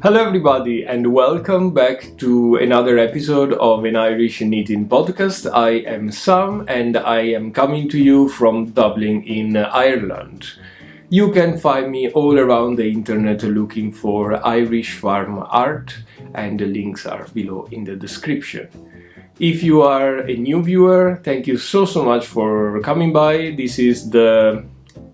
Hello everybody and welcome back to another episode of an Irish Knitting podcast. I am Sam and I am coming to you from Dublin in Ireland. You can find me all around the internet looking for Irish farm art and the links are below in the description. If you are a new viewer, thank you so much for coming by. This is the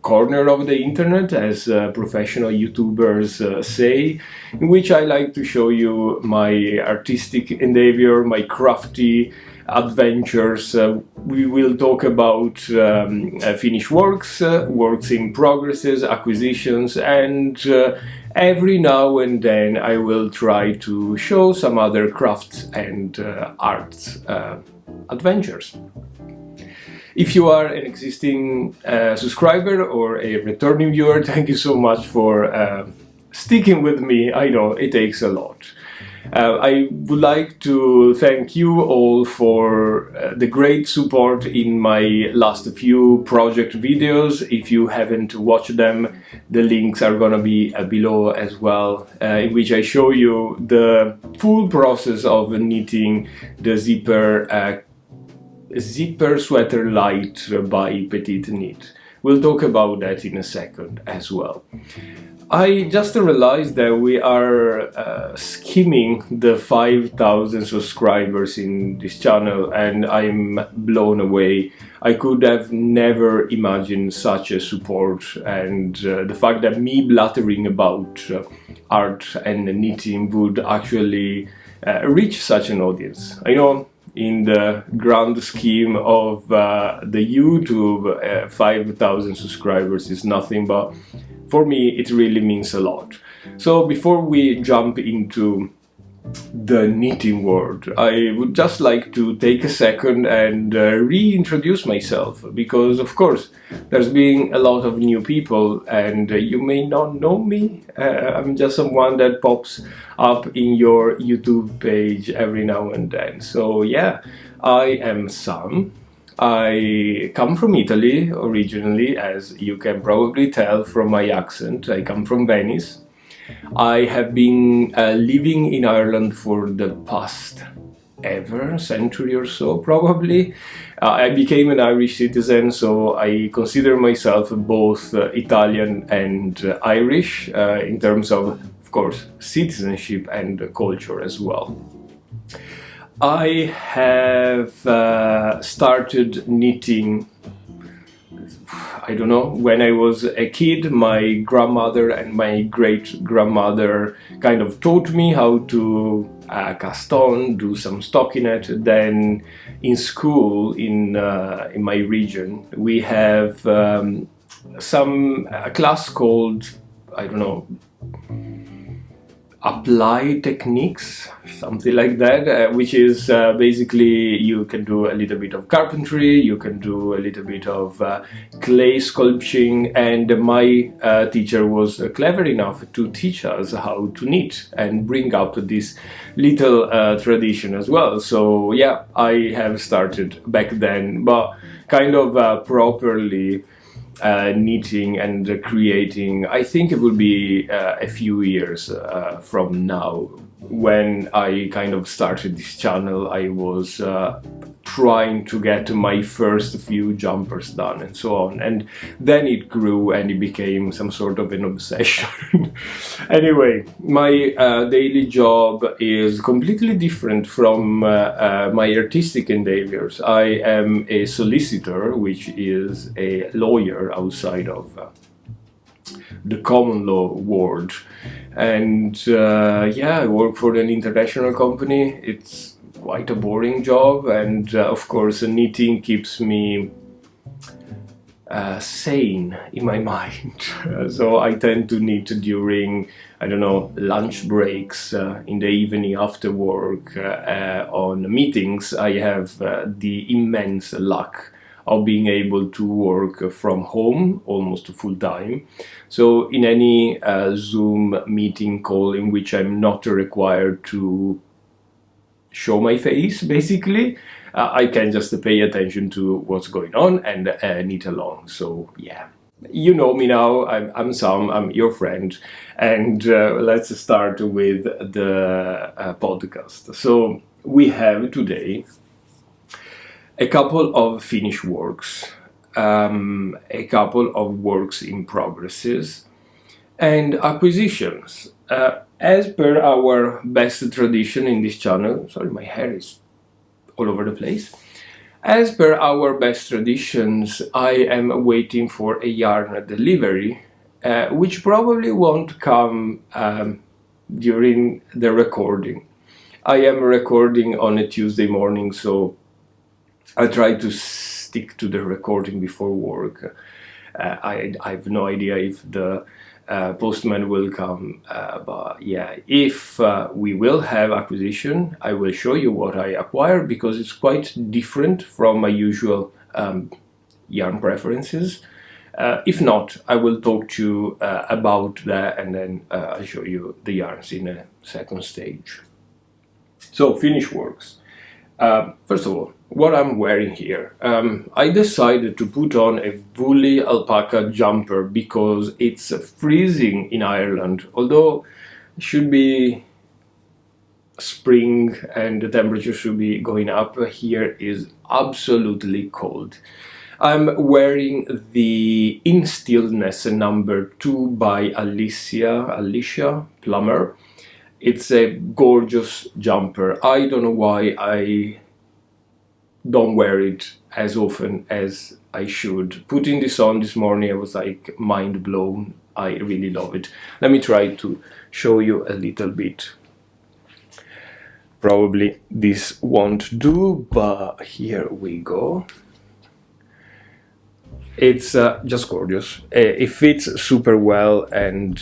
corner of the internet, as professional YouTubers say, in which I like to show you my artistic endeavor, my crafty adventures. We will talk about finished works, works in progresses, acquisitions, and every now and then I will try to show some other crafts and art adventures. If you are an existing subscriber or a returning viewer, thank you so much for sticking with me. I know it takes a lot. I would like to thank you all for the great support in my last few project videos. If you haven't watched them, the links are gonna be below as well, in which I show you the full process of knitting the zipper sweater light by Petite Knit. We'll talk about that in a second as well. I just realized that we are skimming the 5,000 subscribers in this channel and I'm blown away. I could have never imagined such a support, and the fact that me blathering about art and knitting would actually reach such an audience. I know in the grand scheme of the YouTube, 5,000 subscribers is nothing, but for me it really means a lot. So before we jump into the knitting world, I would just like to take a second and reintroduce myself, because of course there's been a lot of new people and you may not know me. I'm just someone that pops up in your YouTube page every now and then. So yeah, I am Sam. I come from Italy originally, as you can probably tell from my accent. I come from Venice. I have been living in Ireland for the past century or so, probably. I became an Irish citizen, so I consider myself both Italian and Irish in terms of course, citizenship and culture as well. I have started knitting, I don't know, when I was a kid. My grandmother and my great-grandmother kind of taught me how to caston, do some stockinette. Then in school in my region we have a class called, I don't know, applied techniques, something like that, which is basically you can do a little bit of carpentry, you can do a little bit of clay sculpting, and my teacher was clever enough to teach us how to knit and bring up this little tradition as well. So yeah, I have started back then, but kind of properly knitting and creating, I think it will be a few years from now. When I kind of started this channel, I was trying to get my first few jumpers done and so on, and then it grew and it became some sort of an obsession. Anyway, my daily job is completely different from my artistic endeavors. I am a solicitor, which is a lawyer outside of the common law world, and yeah, I work for an international company. It's quite a boring job, and of course knitting keeps me sane in my mind. So I tend to knit during, I don't know, lunch breaks, in the evening after work, on meetings. I have the immense luck of being able to work from home almost full time. So in any Zoom meeting call in which I'm not required to show my face, basically, I can just pay attention to what's going on and knit along. So yeah. You know me now, I'm Sam, I'm your friend, and let's start with the podcast. So we have today a couple of finished works, a couple of works in progresses, and acquisitions. As per our best tradition in this channel, sorry, my hair is all over the place. As per our best traditions, I am waiting for a yarn delivery, which probably won't come during the recording. I am recording on a Tuesday morning, so I try to stick to the recording before work. I have no idea if the postman will come, but yeah, if we will have acquisition, I will show you what I acquired, because it's quite different from my usual yarn preferences. If not, I will talk to you about that, and then I'll show you the yarns in a second stage. So, finished works. First of all, what I'm wearing here. I decided to put on a woolly alpaca jumper because it's freezing in Ireland, although it should be spring and the temperature should be going up. Here is absolutely cold. I'm wearing the In Stillness number 2 by Alicia Plummer. It's a gorgeous jumper. I don't know why I don't wear it as often as I should. Putting this on this morning, I was like mind blown. I really love it. Let me try to show you a little bit. Probably this won't do, but here we go. It's just gorgeous. It fits super well, and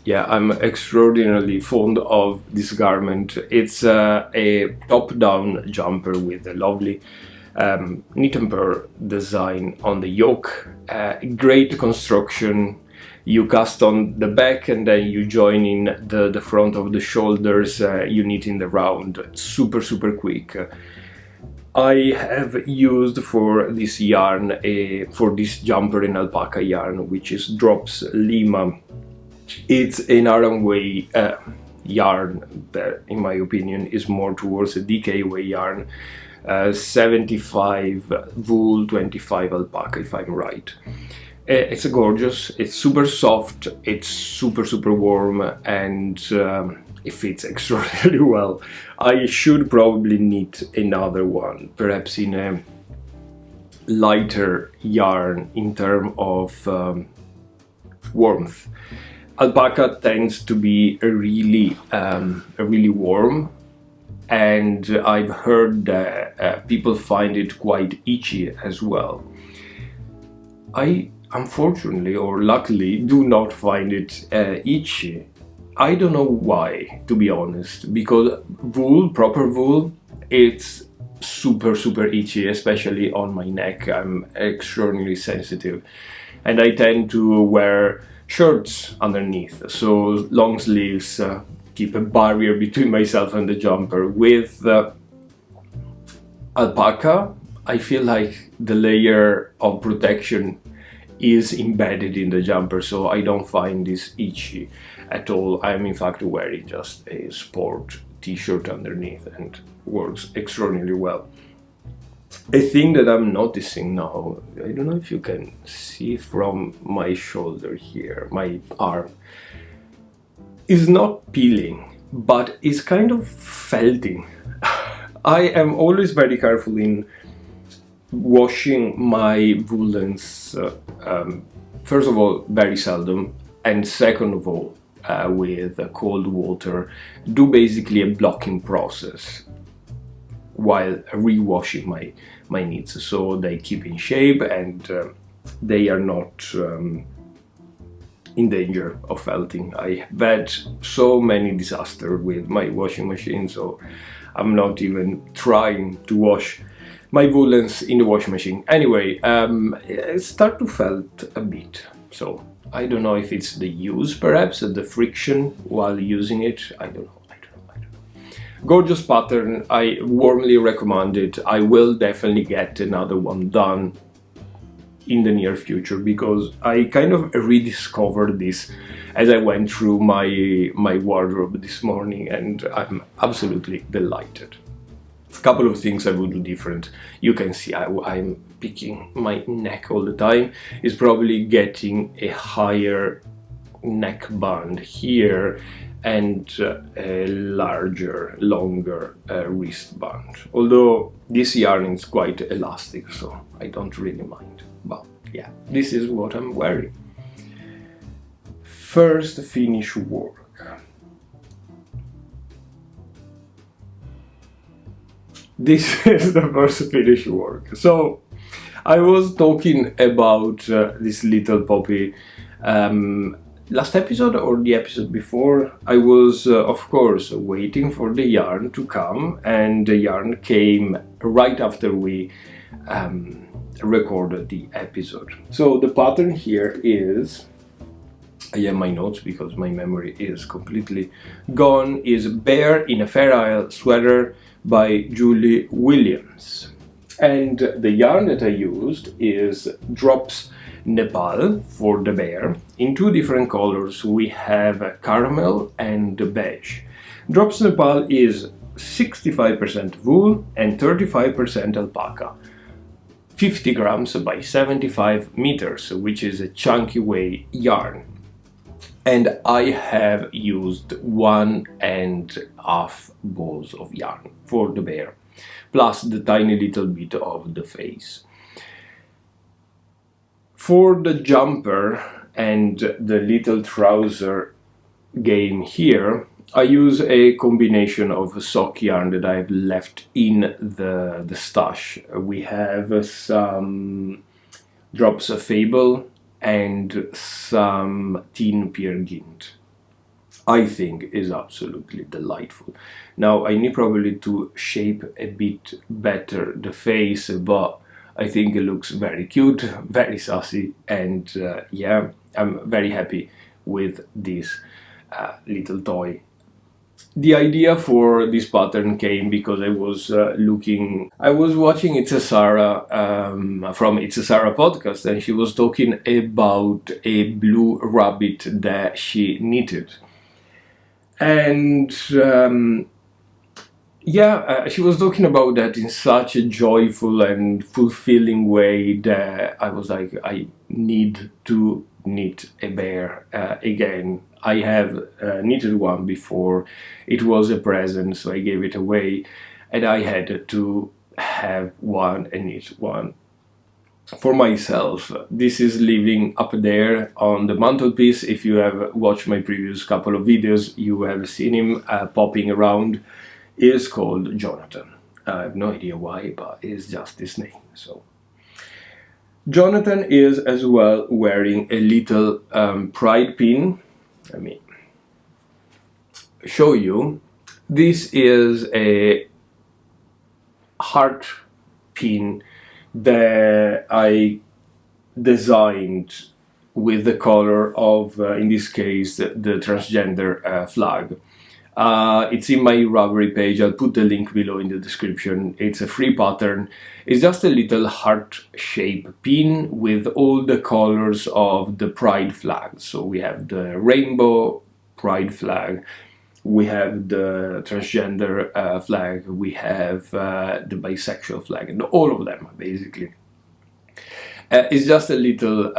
yeah, I'm extraordinarily fond of this garment. It's a top-down jumper with a lovely knit and purl design on the yoke. Great construction. You cast on the back and then you join in the front of the shoulders. You knit in the round. Super, super quick. I have used for this yarn, for this jumper, an alpaca yarn, which is Drops Lima. It's an Aran Way yarn that, in my opinion, is more towards a DK Way yarn. 75 wool, 25 alpaca, if I'm right. It's a gorgeous, it's super soft, it's super, super warm, and it fits extraordinarily well. I should probably knit another one, perhaps in a lighter yarn in terms of warmth. Alpaca tends to be really warm, and I've heard that people find it quite itchy as well. I unfortunately or luckily do not find it itchy. I don't know why, to be honest, because wool, proper wool, it's super itchy, especially on my neck. I'm extraordinarily sensitive, and I tend to wear shirts underneath, so long sleeves keep a barrier between myself and the jumper. With alpaca, I feel like the layer of protection is embedded in the jumper, so I don't find this itchy at all. I'm in fact wearing just a sport t-shirt underneath, and works extraordinarily well. A thing that I'm noticing now, I don't know if you can see from my shoulder here, my arm, is not peeling, but is kind of felting. I am always very careful in washing my woolens, first of all, very seldom, and second of all, with cold water. Do basically a blocking process while re-washing my knits, so they keep in shape and they are not in danger of felting. I've had so many disasters with my washing machine, so I'm not even trying to wash my woolens in the washing machine. Anyway, it starts to felt a bit, so I don't know if it's the use, perhaps the friction while using it. I don't know. Gorgeous pattern, I warmly recommend it. I will definitely get another one done in the near future, because I kind of rediscovered this as I went through my wardrobe this morning, and I'm absolutely delighted. A couple of things I would do different. You can see I'm picking my neck all the time. Is probably getting a higher neck band here and a longer wristband. Although this yarn is quite elastic, so I don't really mind. But yeah, this is what I'm wearing. First finish work. This is the first finish work. So I was talking about this little poppy last episode or the episode before. I was of course waiting for the yarn to come, and the yarn came right after we recorded the episode. So the pattern here is, I have my notes because my memory is completely gone, is Bear in a Fair Isle sweater by Julie Williams. And the yarn that I used is Drops Nepal for the bear in two different colors. We have caramel and beige. Drops Nepal is 65% wool and 35% alpaca. 50 grams by 75 meters, which is a chunky weight yarn. And I have used 1.5 balls of yarn for the bear, plus the tiny little bit of the face. For the jumper and the little trouser game here, I use a combination of sock yarn that I've left in the stash. We have some Drops of Fable and some Teen Peer Gynt. I think is absolutely delightful. Now I need probably to shape a bit better the face, but I think it looks very cute, very sassy, and yeah, I'm very happy with this little toy. The idea for this pattern came because I was watching It's a Sarah from It's a Sarah podcast, and she was talking about a blue rabbit that she knitted. And yeah, she was talking about that in such a joyful and fulfilling way that I was like, I need to knit a bear again. I have knitted one before. It was a present, so I gave it away, and I had to have one and knit one for myself. This is living up there on the mantelpiece. If you have watched my previous couple of videos, you have seen him popping around. He is called Jonathan. I have no idea why, but it's just his name. So Jonathan is as well wearing a little pride pin. Let me show you. This is a heart pin that I designed with the color of, in this case, the transgender flag. It's in my Ravelry page. I'll put the link below in the description. It's a free pattern. It's just a little heart-shaped pin with all the colors of the pride flag. So we have the rainbow pride flag, we have the transgender flag, we have the bisexual flag, and all of them basically. It's just a little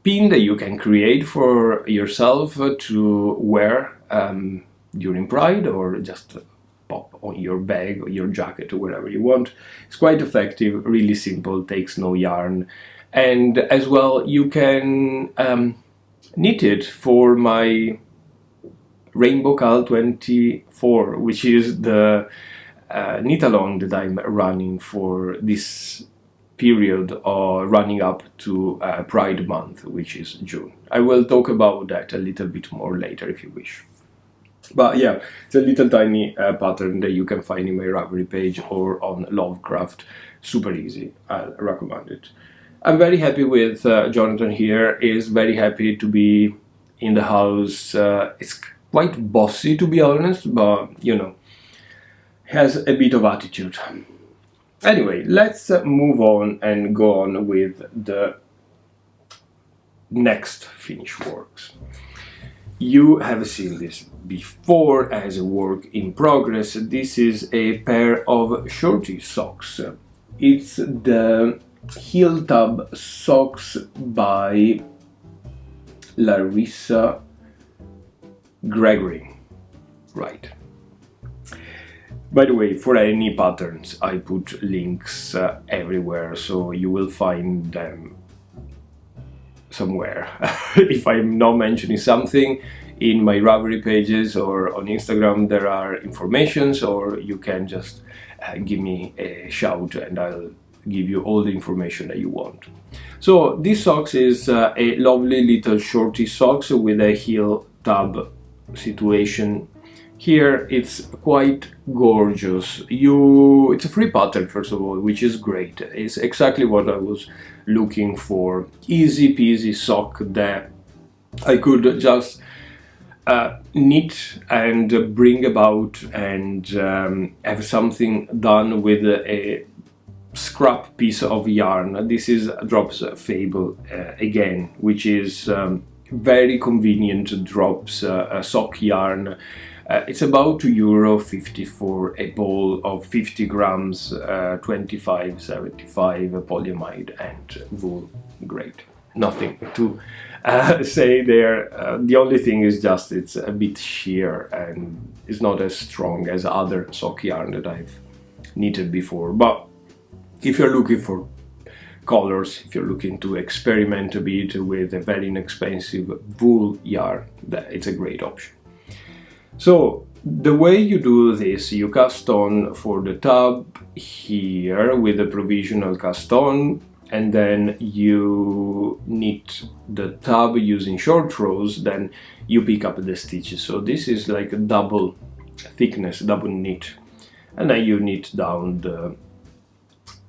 pin that you can create for yourself to wear during Pride, or just pop on your bag or your jacket or wherever you want. It's quite effective, really simple, takes no yarn, and as well you can knit it for my Rainbow Cal 24, which is the knit along that I'm running for this period running up to Pride month, which is June. I will talk about that a little bit more later if you wish. But yeah, it's a little tiny pattern that you can find in my Ravelry page or on Lovecraft. Super easy, I'll recommend it. I'm very happy with Jonathan here. He's very happy to be in the house. It's quite bossy, to be honest, but you know, has a bit of attitude. Anyway, let's move on and go on with the next finished works. You have seen this before as a work in progress. This is a pair of shorty socks. It's the heel tab socks by Larissa Gregory. Right. By the way, for any patterns, I put links everywhere, so you will find them somewhere. If I'm not mentioning something in my Ravelry pages or on Instagram, there are informations, or you can just give me a shout and I'll give you all the information that you want. So this socks is a lovely little shorty socks with a heel tab situation. Here it's quite gorgeous. It's a free pattern, first of all, which is great. It's exactly what I was looking for. Easy peasy sock that I could just knit and bring about and have something done with a scrap piece of yarn. This is Drops Fable again, which is very convenient. Drops sock yarn. It's about €2.50 for a ball of 50 grams, 25/75 polyamide and wool. Great. Nothing to say there. The only thing is just it's a bit sheer and it's not as strong as other sock yarn that I've knitted before. But if you're looking for colors, if you're looking to experiment a bit with a very inexpensive wool yarn, it's a great option. So the way you do this, you cast on for the tab here with a provisional cast on, and then you knit the tab using short rows, then you pick up the stitches. So this is like a double thickness, double knit, and then you knit down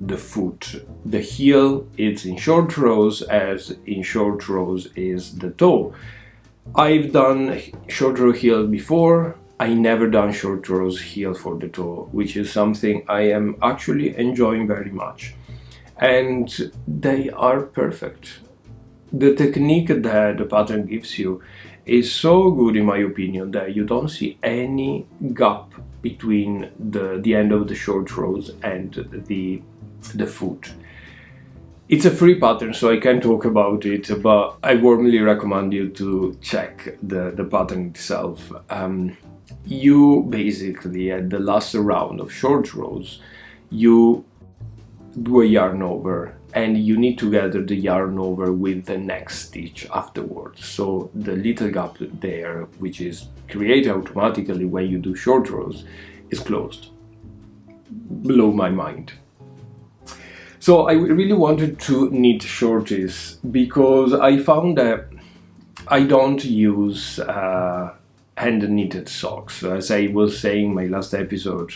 the foot. The heel is in short rows, as in short rows is the toe. I've done short row heel before. I never done short rows heel for the toe, which is something I am actually enjoying very much. And they are perfect. The technique that the pattern gives you is so good, in my opinion, that you don't see any gap between the end of the short rows and the foot. It's a free pattern, so I can't talk about it, but I warmly recommend you to check the pattern itself. You basically, at the last round of short rows, you do a yarn over, and you need to gather the yarn over with the next stitch afterwards. So the little gap there, which is created automatically when you do short rows, is closed. Blow my mind. So I really wanted to knit shorties because I found that I don't use hand knitted socks. As I was saying in my last episode,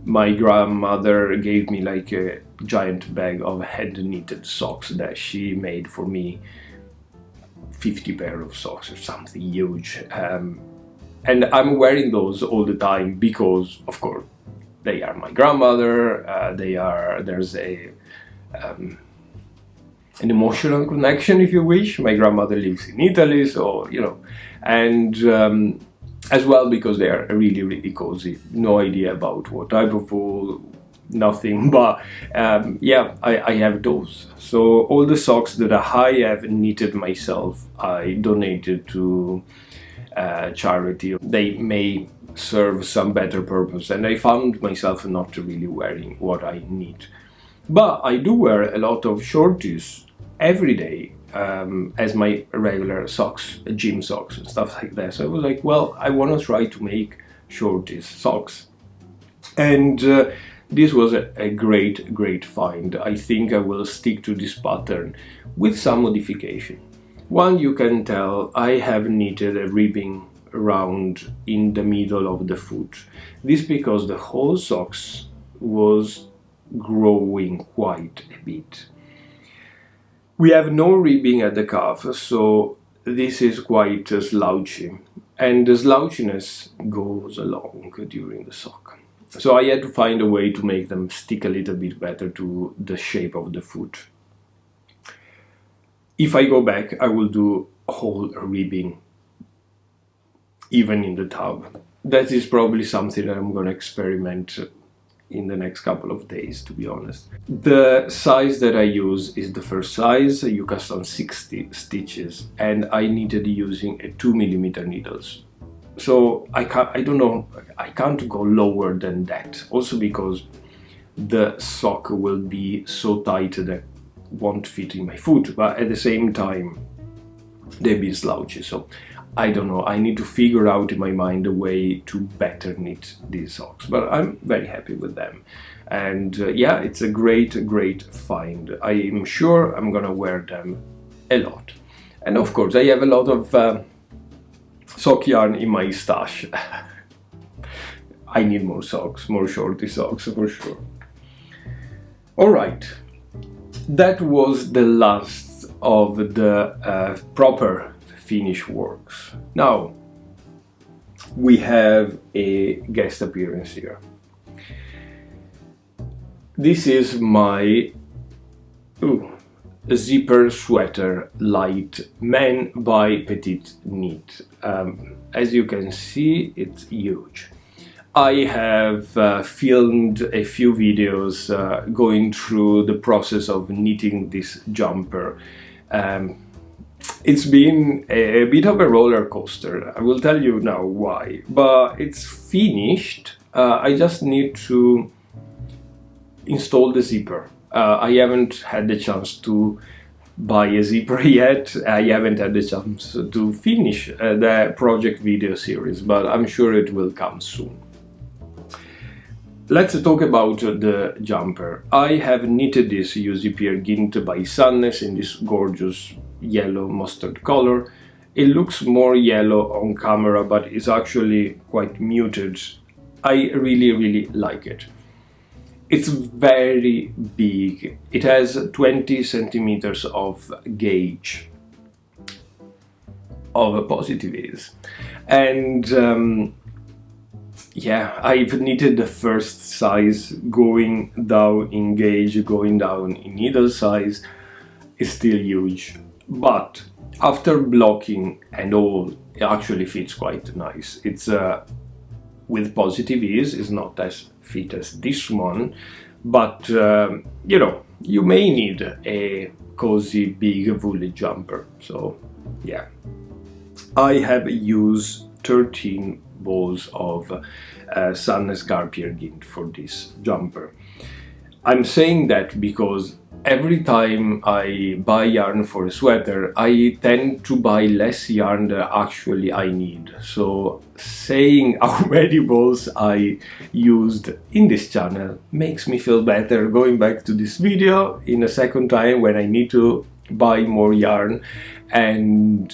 my grandmother gave me like a giant bag of hand knitted socks that she made for me, 50 pair of socks or something huge. And I'm wearing those all the time because, of course, they are my grandmother. There's an emotional connection, if you wish. My grandmother lives in Italy, so and as well because they are really, really cozy. No idea about what type of wool, nothing, but yeah, I have those. So all the socks that I have knitted myself, I donated to charity. They may serve some better purpose, and I found myself not really wearing what I need. But I do wear a lot of shorties every day as my regular socks, gym socks and stuff like that. So I was like, well, I want to try to make shorties socks. And this was a great find. I think I will stick to this pattern with some modification. One, you can tell I have knitted a ribbing around in the middle of the foot. This because the whole socks was growing quite a bit. We have no ribbing at the calf, so this is quite slouchy, and the slouchiness goes along during the sock. So I had to find a way to make them stick a little bit better to the shape of the foot. If I go back, I will do whole ribbing, even in the tub. That is probably something that I'm going to experiment in the next couple of days, to be honest. The size that I use is the first size. You cast on 60 stitches, and I needed using a 2mm needles. So I don't know, I can't go lower than that. Also because the sock will be so tight that won't fit in my foot, but at the same time they'll be slouchy. So I don't know, I need to figure out in my mind a way to better knit these socks, but I'm very happy with them. And yeah, it's a great find. I'm sure I'm gonna wear them a lot. And of course I have a lot of sock yarn in my stash. I need more socks, more shorty socks for sure. Alright, that was the last of the proper finish works. Now we have a guest appearance here. This is my zipper sweater light man by Petite Knit. As you can see, it's huge. I have filmed a few videos going through the process of knitting this jumper. It's been a bit of a roller coaster. I will tell you now why, but it's finished. I just need to install the zipper. I haven't had the chance to buy a zipper yet. I haven't had the chance to finish the project video series, but I'm sure it will come soon. Let's talk about the jumper. I have knitted this UZ Peer Gynt by Sannes in this gorgeous yellow mustard color. It looks more yellow on camera, but it's actually quite muted. I really like it. It's very big. It has 20 centimeters of gauge of a positive ease, and yeah, I've knitted the first size. Going down in gauge, going down in needle size is still huge, but after blocking and all, it actually fits quite nice. It's with positive ease. It's not as fit as this one, but you know, you may need a cozy big woolly jumper. So yeah, I have used 13 balls of Sannes Garpier Gynt for this jumper. I'm saying that because every time I buy yarn for a sweater, I tend to buy less yarn than actually I need. So saying how many balls I used in this channel makes me feel better going back to this video in a second time when I need to buy more yarn and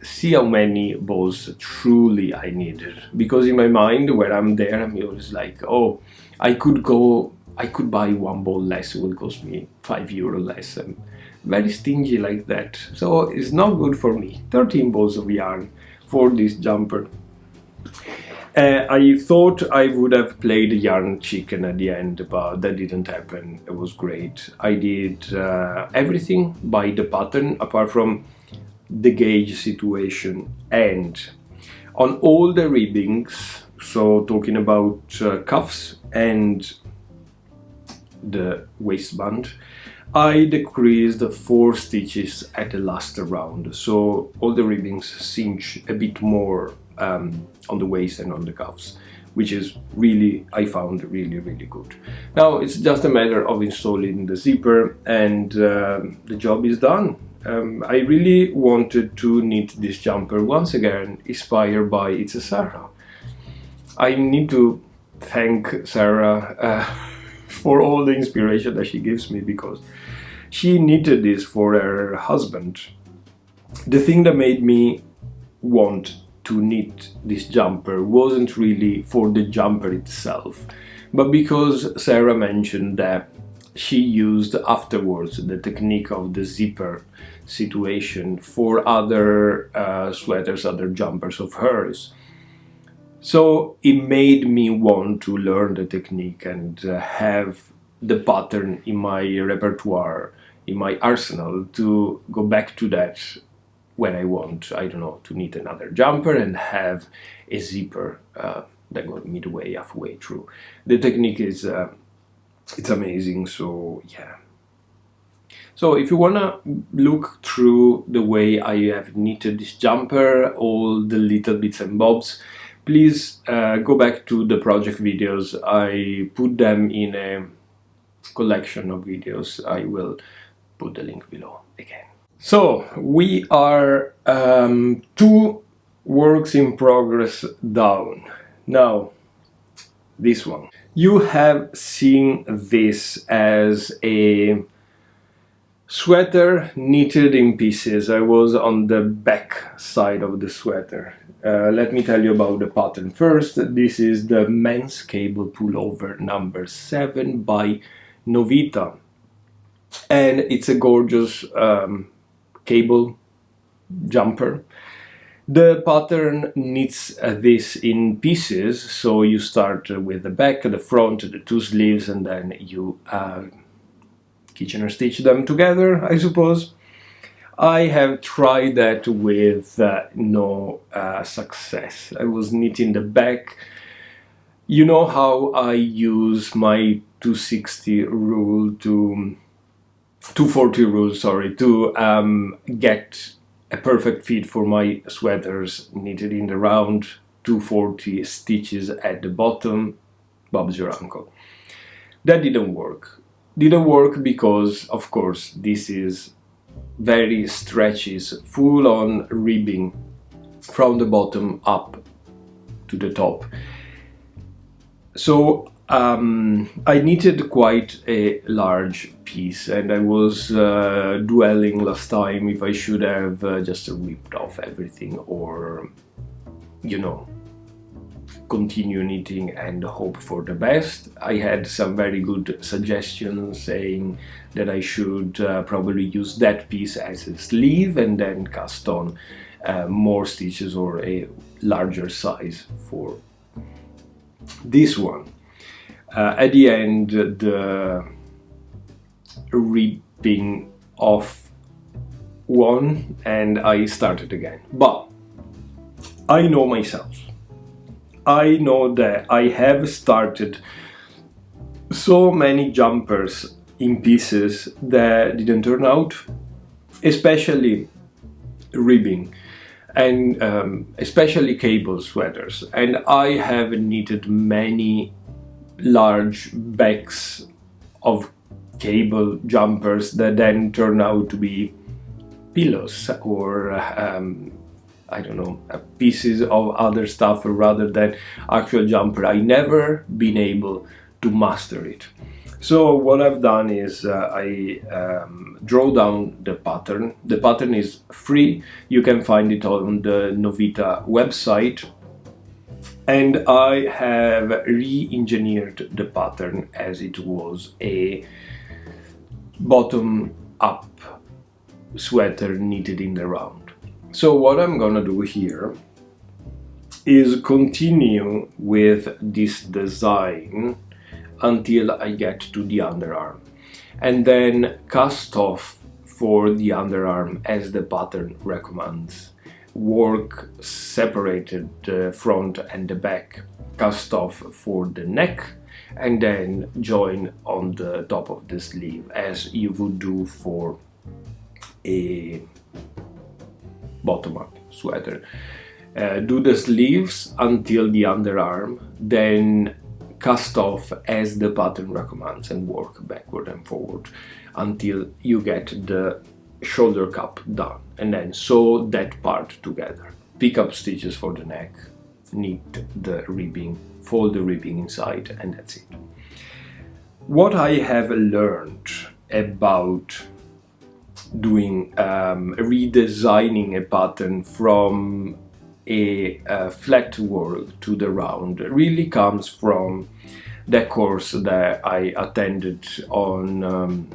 see how many balls truly I needed. Because in my mind, when I'm there, I'm always like, oh, I could buy one ball less, it will cost me €5 less. I'm very stingy like that, so it's not good for me. 13 balls of yarn for this jumper. I thought I would have played yarn chicken at the end, but that didn't happen. It was great. I did everything by the pattern apart from the gauge situation, and on all the ribbings, so talking about cuffs and the waistband, I decreased 4 stitches at the last round, so all the ribbings cinch a bit more on the waist and on the cuffs, which is really, I found really good. Now it's just a matter of installing the zipper and the job is done. I really wanted to knit this jumper once again, inspired by It's a Sarah. I need to thank Sarah for all the inspiration that she gives me, because she knitted this for her husband. The thing that made me want to knit this jumper wasn't really for the jumper itself, but because Sarah mentioned that she used afterwards the technique of the zipper situation for other sweaters, other jumpers of hers. So it made me want to learn the technique and have the pattern in my repertoire, in my arsenal, to go back to that when I want, I don't know, to knit another jumper and have a zipper that goes midway, halfway through. The technique is it's amazing. So yeah. So if you wanna look through the way I have knitted this jumper, all the little bits and bobs, please go back to the project videos. I put them in a collection of videos. I will put the link below again. So we are 2 works in progress down. Now, this one. You have seen this as a sweater knitted in pieces. I was on the back side of the sweater. Let me tell you about the pattern first. This is the men's cable pullover number 7 by Novita. And it's a gorgeous cable jumper. The pattern knits this in pieces, so you start with the back, the front, the 2 sleeves, and then you Kitchener stitch them together, I suppose. I have tried that with no success. I was knitting the back. You know how I use my 240 rule to get a perfect fit for my sweaters knitted in the round, 240 stitches at the bottom, Bob's your uncle. That didn't work. Didn't work because, of course, this is very stretchy, full on ribbing from the bottom up to the top. So I knitted quite a large piece, and I was dwelling last time if I should have just ripped off everything or, you know, continue knitting and hope for the best. I had some very good suggestions saying that I should probably use that piece as a sleeve and then cast on more stitches or a larger size for this one. At the end, the ripping off one and I started again. But I know myself. I know that I have started so many jumpers in pieces that didn't turn out, especially ribbing and especially cable sweaters. And I have knitted many large backs of cable jumpers that then turn out to be pillows or I don't know, pieces of other stuff rather than actual jumper. I never been able to master it. So what I've done is I draw down the pattern. The pattern is free. You can find it on the Novita website. And I have re-engineered the pattern as it was a bottom-up sweater knitted in the round. So what I'm gonna do here is continue with this design until I get to the underarm, and then cast off for the underarm as the pattern recommends. Work separated the front and the back, cast off for the neck, and then join on the top of the sleeve as you would do for a bottom-up sweater. Do the sleeves until the underarm, then cast off as the pattern recommends and work backward and forward until you get the shoulder cup done, and then sew that part together. Pick up stitches for the neck, knit the ribbing, fold the ribbing inside, and that's it. What I have learned about doing redesigning a pattern from a flat work to the round really comes from the course that I attended on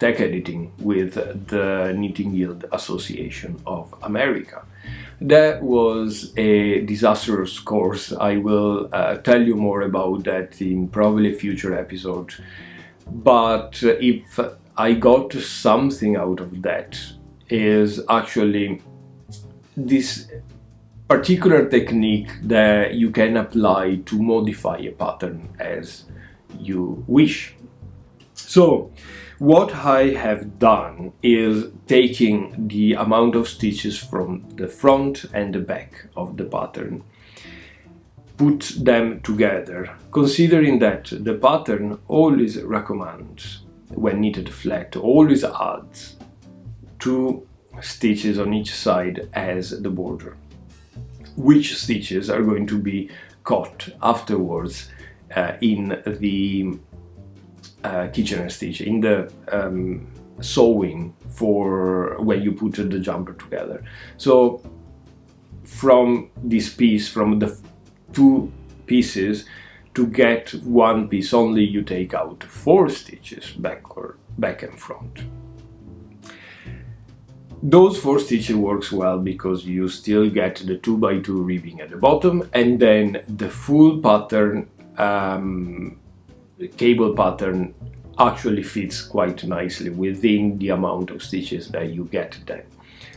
tech editing with the Knitting Guild Association of America. That was a disastrous course. I will tell you more about that in probably a future episode. But if I got something out of that, is actually this particular technique that you can apply to modify a pattern as you wish. So what I have done is taking the amount of stitches from the front and the back of the pattern, put them together, considering that the pattern always recommends, when knitted flat, always adds 2 stitches on each side as the border, which stitches are going to be cut afterwards in the kitchen stitch, in the sewing for when you put the jumper together. So from this piece, from the 2 pieces, to get 1 piece only, you take out 4 stitches back and front. Those 4 stitches works well because you still get the 2x2 ribbing at the bottom, and then the full pattern, cable pattern, actually fits quite nicely within the amount of stitches that you get then.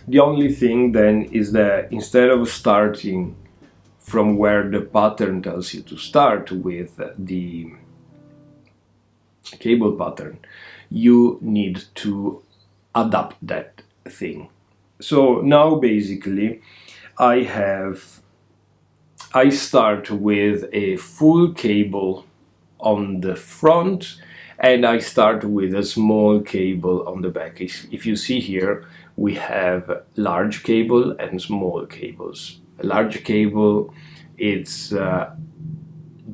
The only thing then is that instead of starting from where the pattern tells you to start with the cable pattern, you need to adapt that thing. So now basically I start with a full cable on the front, and I start with a small cable on the back. If you see here, we have large cable and small cables. A large cable, it's the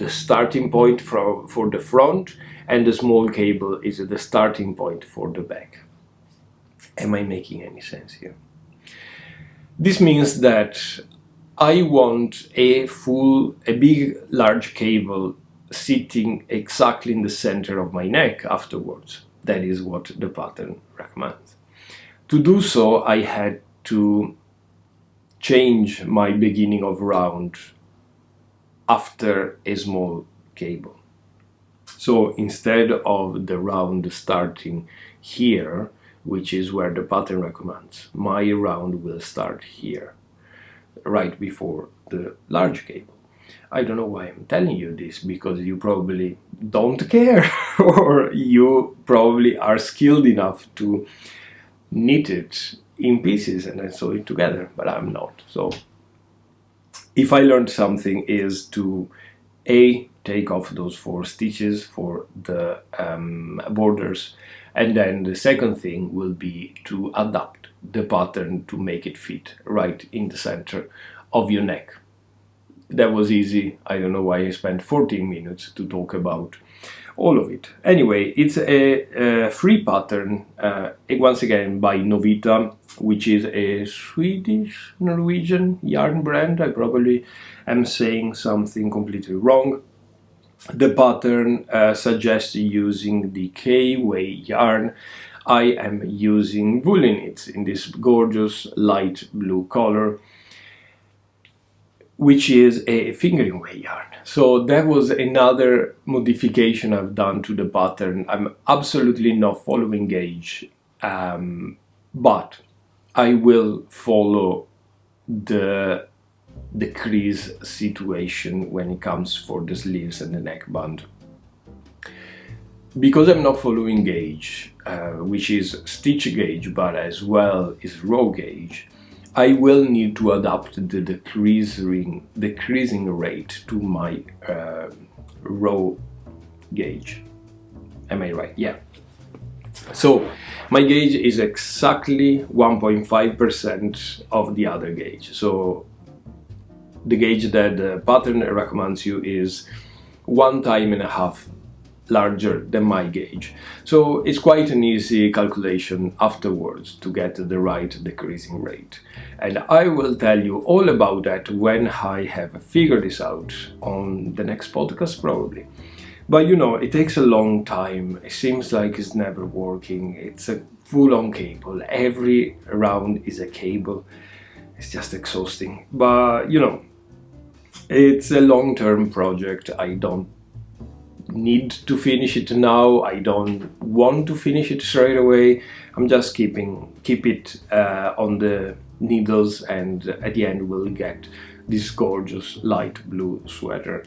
starting point for the front, and the small cable is the starting point for the back. Am I making any sense here? This means that I want a big large cable sitting exactly in the center of my neck afterwards. That is what the pattern recommends. To do so, I had to change my beginning of round after a small cable. So instead of the round starting here, which is where the pattern recommends, my round will start here, right before the large cable. I don't know why I'm telling you this, because you probably don't care or you probably are skilled enough to knit it in pieces and then sew it together, but I'm not. So if I learned something is to take off those 4 stitches for the borders, and then the second thing will be to adapt the pattern to make it fit right in the center of your neck. That was easy. I don't know why I spent 14 minutes to talk about all of it. Anyway, it's a free pattern, once again by Novita, which is a Swedish Norwegian yarn brand. I probably am saying something completely wrong. The pattern suggests using the K-Way yarn. I am using Woolly Knits in this gorgeous light blue color, which is a fingering way yarn. So that was another modification I've done to the pattern. I'm absolutely not following gauge, but I will follow the crease situation when it comes for the sleeves and the neckband. Because I'm not following gauge, which is stitch gauge, but as well is row gauge, I will need to adapt the decreasing rate to my row gauge. Am I right? Yeah. So my gauge is exactly 1.5% of the other gauge. So the gauge that the pattern recommends you is 1.5 times larger than my gauge. So it's quite an easy calculation afterwards to get the right decreasing rate. And I will tell you all about that when I have figured this out on the next podcast probably. But you know, it takes a long time. It seems like it's never working. It's a full-on cable. Every round is a cable. It's just exhausting. But you know, it's a long-term project. I don't need to finish it now. I don't want to finish it straight away. I'm just keep it on the needles, and at the end we'll get this gorgeous light blue sweater.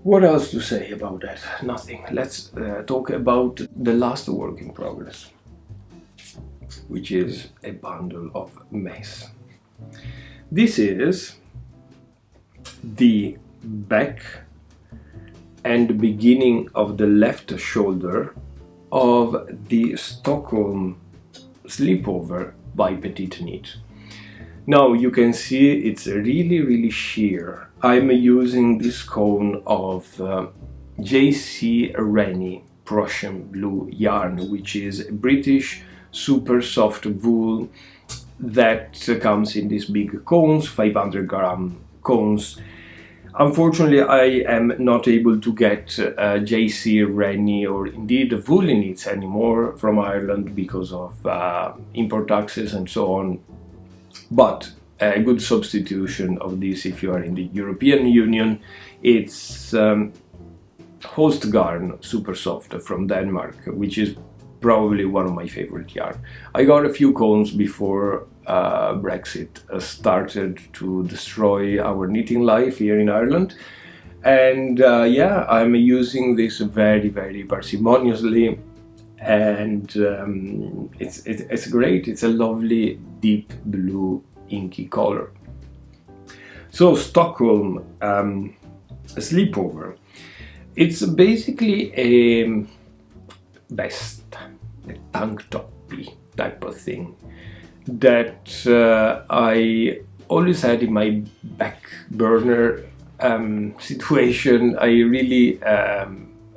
What else to say about that? Nothing. Let's talk about the last work in progress, which is a bundle of mess. This is the back and the beginning of the left shoulder of the Stockholm Sleepover by Petite Knit. Now you can see it's really sheer. I'm using this cone of JC Rennie Prussian blue yarn, which is a British super soft wool that comes in these big cones, 500-gram cones. Unfortunately, I am not able to get JC Rennie or indeed woolly knits anymore from Ireland because of import taxes and so on. But a good substitution of this, if you are in the European Union, it's Host Garn Super Soft from Denmark, which is probably one of my favorite yarn. I got a few cones before Brexit started to destroy our knitting life here in Ireland, and yeah, I'm using this very parsimoniously, and it's great. It's a lovely deep blue inky color. So Stockholm Sleepover, it's basically a vest, a tank toppy type of thing that I always had in my back burner situation. I really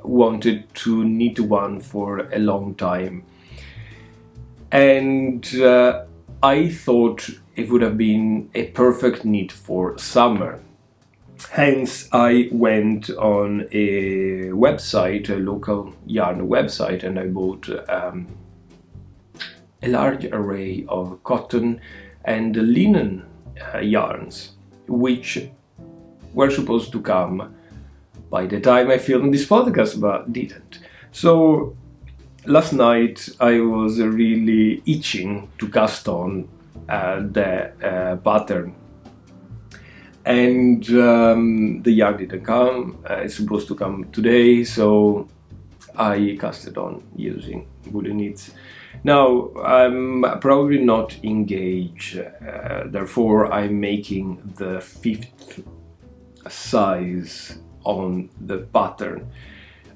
wanted to knit one for a long time, and I thought it would have been a perfect knit for summer. Hence I went on a website, a local yarn website, and I bought a large array of cotton and linen yarns, which were supposed to come by the time I filmed this podcast, but didn't. So last night I was really itching to cast on the pattern, and the yarn didn't come. It's supposed to come today, so I cast it on using woolly knits. Now I'm probably not engaged, therefore I'm making the 5th size on the pattern.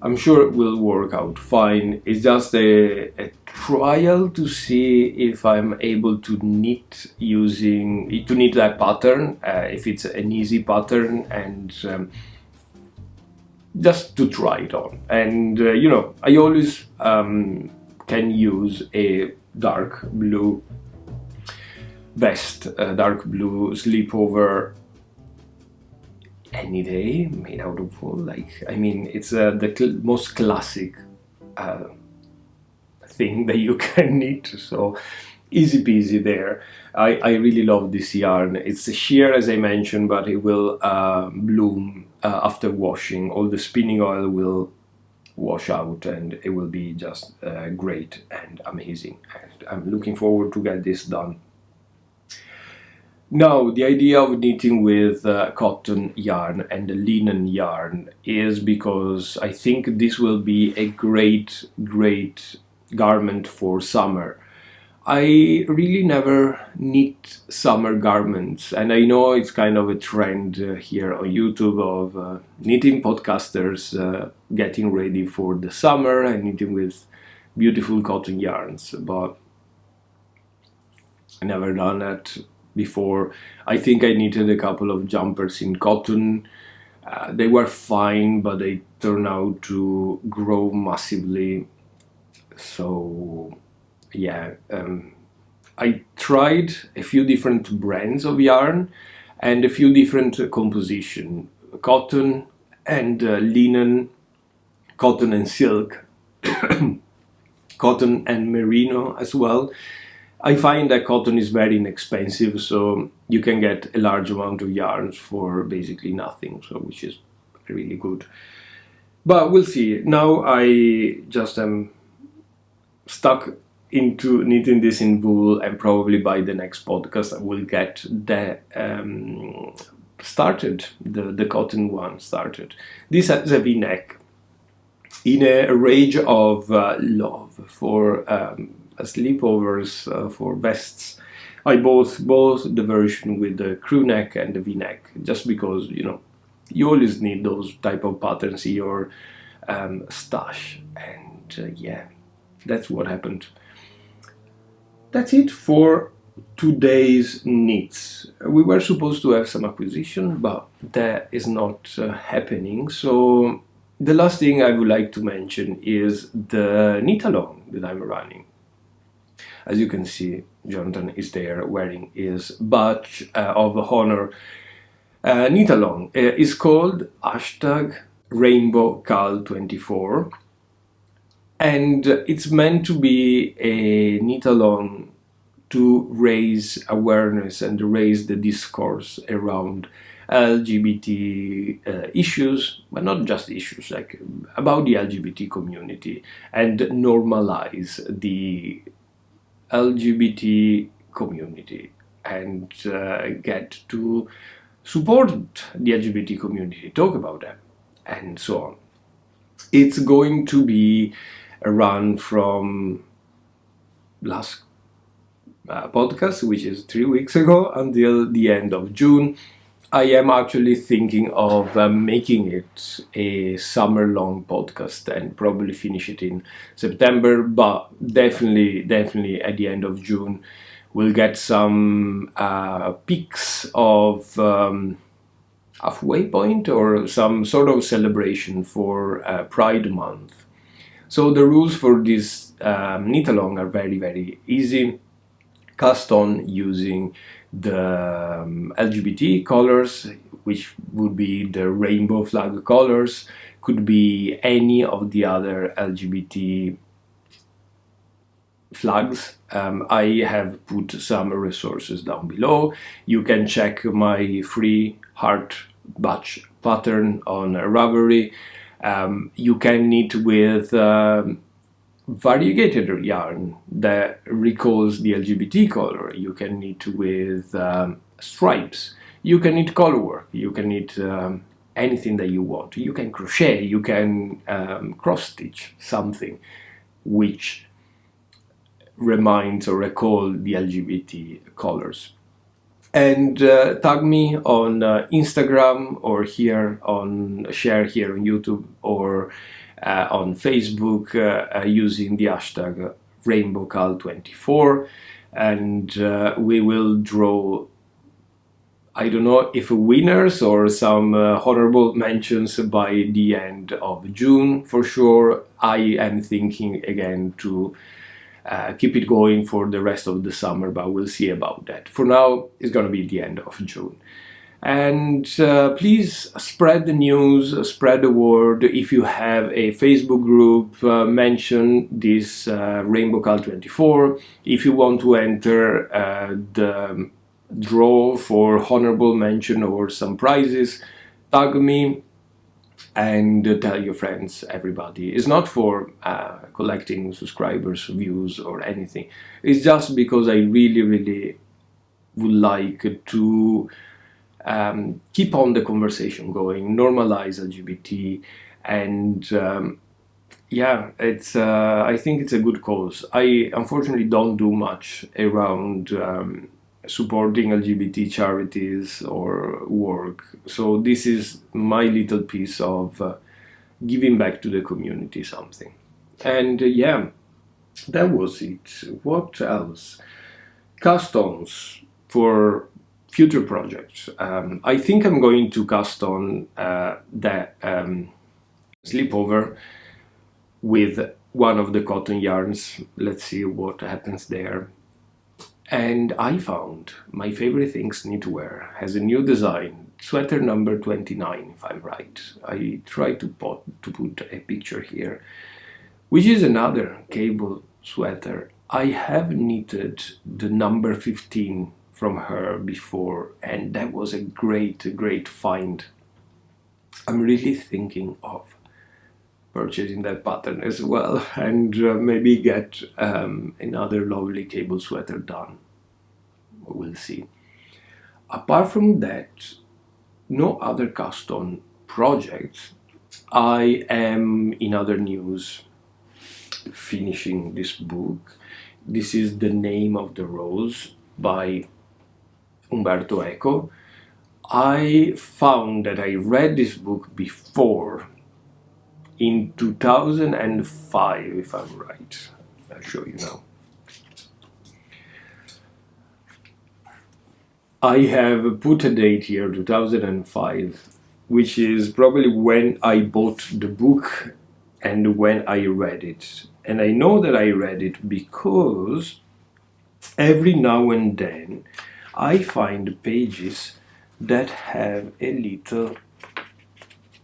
I'm sure it will work out fine. It's just a trial to see if I'm able to knit that pattern, if it's an easy pattern, and just to try it on. And you know, I always can use a dark blue vest, a dark blue sleepover any day, made out of wool. Like, I mean, it's the most classic thing that you can knit, so easy peasy there. I really love this yarn. It's sheer, as I mentioned, but it will bloom after washing. All the spinning oil will wash out, and it will be just great and amazing. And I'm looking forward to get this done. Now, the idea of knitting with cotton yarn and linen yarn is because I think this will be a great garment for summer. I really never knit summer garments, and I know it's kind of a trend here on YouTube of knitting podcasters getting ready for the summer and knitting with beautiful cotton yarns, but I never done that before. I think I knitted a couple of jumpers in cotton. They were fine, but they turned out to grow massively. So yeah, I tried a few different brands of yarn and a few different composition. Cotton and linen, cotton and silk, cotton and merino as well. I find that cotton is very inexpensive, so you can get a large amount of yarns for basically nothing, so which is really good. But we'll see. Now I just am stuck into knitting this in wool, and probably by the next podcast I will get the started, the cotton one started. This has a V-neck in a range of love for sleepovers, for vests. I bought both the version with the crew neck and the V-neck, just because, you know, you always need those type of patterns in your stash, and yeah, that's what happened. That's it for today's knits. We were supposed to have some acquisition, but that is not happening. So the last thing I would like to mention is the knit along that I'm running. As you can see, Jonathan is there wearing his badge of honor. Knit along is called #RainbowCal24, and it's meant to be a knit along to raise awareness and raise the discourse around LGBT issues, but not just issues, like about the LGBT community, and normalize the LGBT community, and get to support the LGBT community, talk about them, and so on. It's going to be a run from last podcast, which is 3 weeks ago, until the end of June. I am actually thinking of making it a summer-long podcast and probably finish it in September, but definitely at the end of June we'll get some pics of halfway point or some sort of celebration for Pride Month. So the rules for this knit along are very easy. Cast on using the LGBT colors, which would be the rainbow flag colors, could be any of the other LGBT flags. I have put some resources down below. You can check my free heart batch pattern on Ravelry. You can knit with variegated yarn that recalls the LGBT color. You can knit with stripes. You can knit color work. You can knit anything that you want. You can crochet. You can cross stitch something which reminds or recall the LGBT colors. And tag me on Instagram, or share here on YouTube, or on Facebook using the hashtag RainbowCal24, and we will draw, I don't know if winners or some honorable mentions by the end of June for sure. I am thinking again to keep it going for the rest of the summer, but we'll see about that. For now, it's going to be the end of June. And please spread the news, spread the word. If you have a Facebook group, mention this RainbowCal24. If you want to enter the draw for honorable mention or some prizes, tag me and tell your friends, everybody. It's not for collecting subscribers, views, or anything. It's just because I really would like to keep on the conversation going, normalize LGBT, and yeah, it's I think it's a good cause. I unfortunately don't do much around supporting LGBT charities or work, so this is my little piece of giving back to the community something. And yeah, that was it. What else? Castons for future projects. I think I'm going to cast on that sleepover with one of the cotton yarns. Let's see what happens there. And I found my favorite things knitwear has a new design, sweater number 29 if I'm right. I try to put a picture here, which is another cable sweater. I have knitted the number 15 from her before, and that was a great find. I'm really thinking of purchasing that pattern as well, and maybe get another lovely cable sweater done. We'll see. Apart from that, no other caston projects. I am, in other news, finishing this book. This is The Name of the Rose by Umberto Eco. I found that I read this book before, in 2005, if I'm right. I'll show you now. I have put a date here, 2005, which is probably when I bought the book and when I read it. And I know that I read it because every now and then I find pages that have a little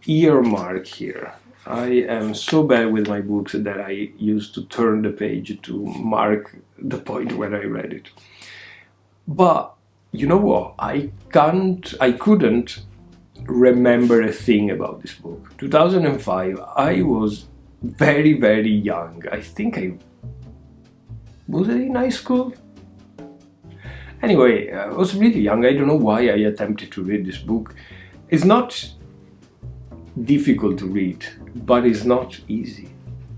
earmark here. I am so bad with my books that I used to turn the page to mark the point where I read it. But you know what? I couldn't remember a thing about this book. 2005, I was very young. I think I was in high school. Anyway, I was really young. I don't know why I attempted to read this book. It's not difficult to read, but it's not easy.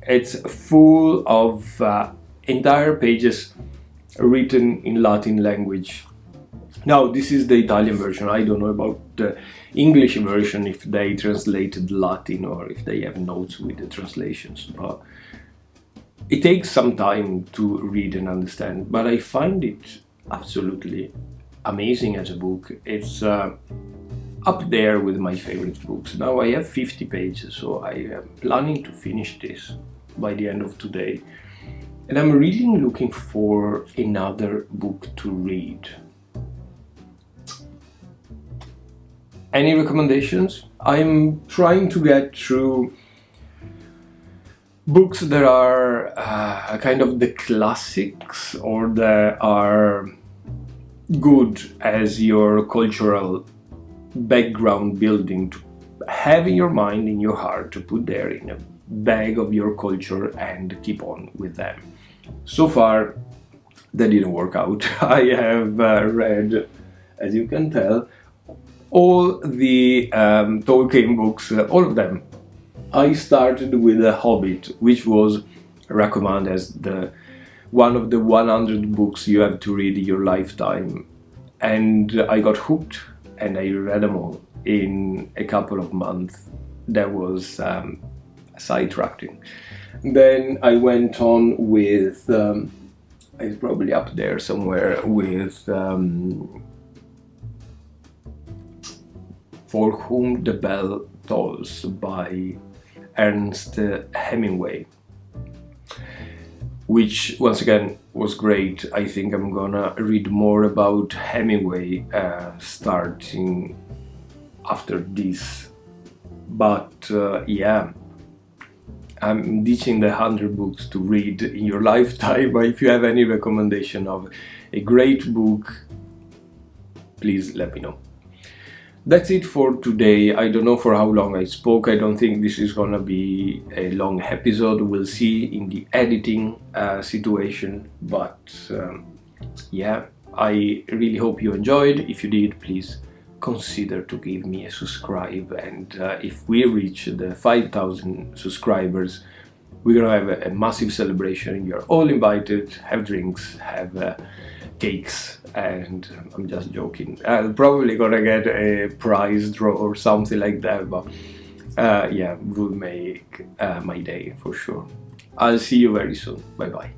It's full of entire pages written in Latin language. Now, this is the Italian version. I don't know about the English version, if they translated Latin or if they have notes with the translations. But it takes some time to read and understand, but I find it absolutely amazing as a book. It's up there with my favorite books. Now I have 50 pages, so I am planning to finish this by the end of today. And I'm really looking for another book to read. Any recommendations? I'm trying to get through books that are kind of the classics, or that are good as your cultural background building, to have in your mind, in your heart, to put there in a bag of your culture and keep on with them. So far, that didn't work out. I have read, as you can tell, all the Tolkien books, all of them. I started with The Hobbit, which was recommended as one of the 100 books you have to read in your lifetime. And I got hooked, and I read them all in a couple of months. That was sidetracking. Then I went on with, it's probably up there somewhere, with For Whom the Bell Tolls by Ernest Hemingway, which once again was great. I think I'm gonna read more about Hemingway starting after this. But yeah, I'm ditching the 100 books to read in your lifetime. But if you have any recommendation of a great book, please let me know. That's it for today. I don't know for how long I spoke. I don't think this is gonna be a long episode. We'll see in the editing situation. But yeah, I really hope you enjoyed. If you did, please consider to give me a subscribe. And if we reach the 5,000 subscribers, we're gonna have a massive celebration. You're all invited. Have drinks, have cakes, and I'm just joking. I'm probably gonna get a prize draw or something like that, but yeah, will make my day for sure. I'll see you very soon. Bye bye.